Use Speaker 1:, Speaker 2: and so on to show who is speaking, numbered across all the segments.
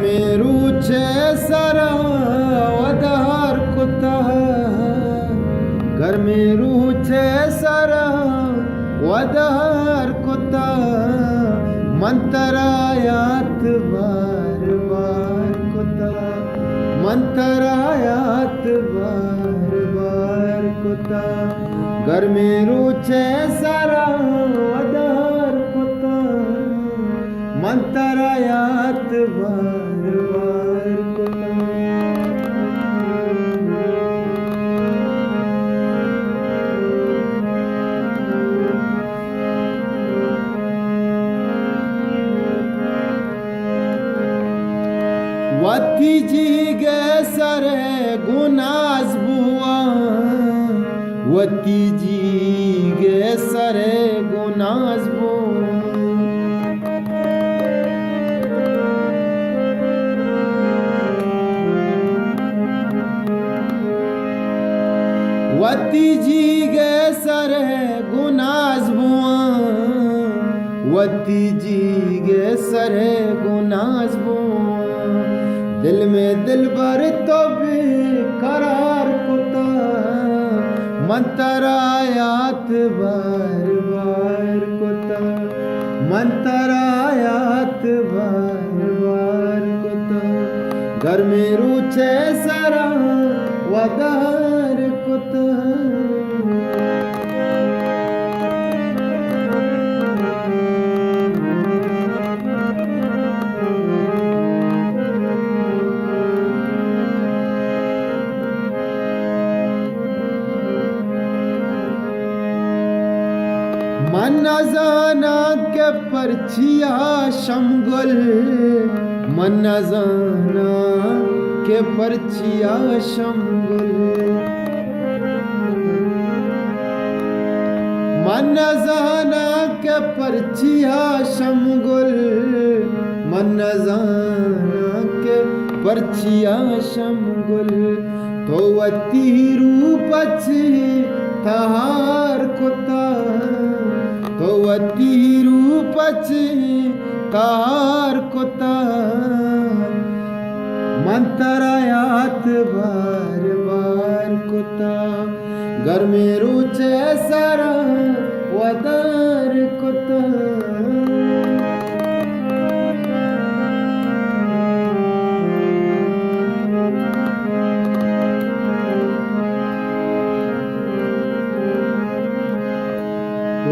Speaker 1: में रुचे सरा वदहर कुता घर में रुचे सरा वदहर कुता मंतरायात बार बार कुता मंतरायात बार बार कुता घर में रुचे सरा वदहर कुता मंतरायात बार बार कुता वती जी गे सरे गुनाज बुआ वती जी गे सरे गुनाज बुआ वती जी गे सरे गुनाज बुआ वती जी गे सरे गुनाज बुआ दिल में दिल भर तो भी करार कुता मंतरायात बार बार कुता मंतरायात बार बार कुता घर में रुचे सरा वदहर कुता मन जाना के परछिया शमगुल मन जाना के परछिया शमगुल मन जाना के परछिया शमगुल मन जाना के परछिया शमगुल तो वती रूपची तहार कुता तो वती रूपची तहार कुता मंतरायात बार बार कुता घर में रुचे सरा वदहर कुता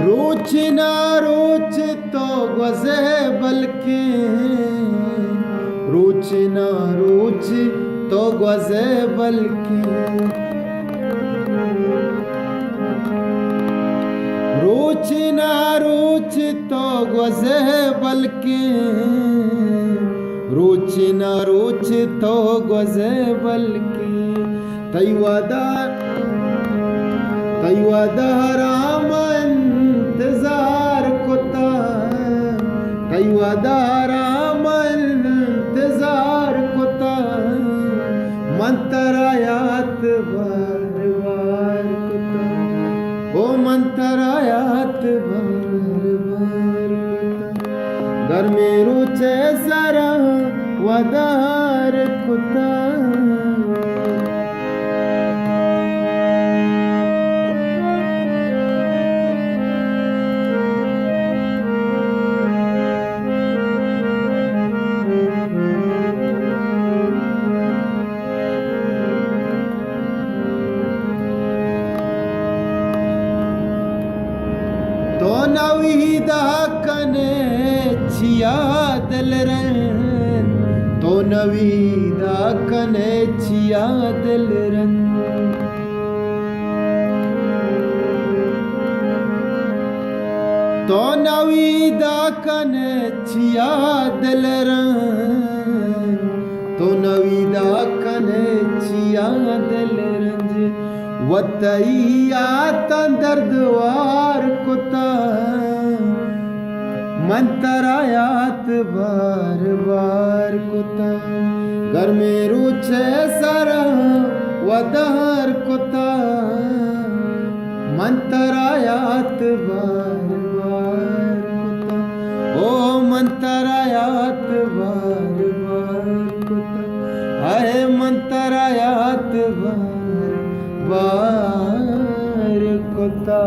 Speaker 1: रोच ना रोच तो गजे बल्कि रोच ना रोच तो गजे बल्कि रोच ना रोच तो गजे बल्कि रोच ना रोच तो गजे बल्कि तैवादा राम इंतजार कुता तैवादा राम इंतजार कुता मंतरायात बार बार कुता ओ मंतरायात बार बार कुता घर में रुचे सरा वदहर कुता तो नवीदा कने छिया दिल रन तो नवीदा कने छिया दिल रन तो नवीदा कने छिया दिल रन तो नवीदा कने छिया दिल रंज वतैया दर्दवार कुता मंतरायात बार बार कुता घर में रुचे सरा वदहर कुता मंतरायात बार बार कुता ओ मंतरायात बार बार आए मंतरायात बार बार कोता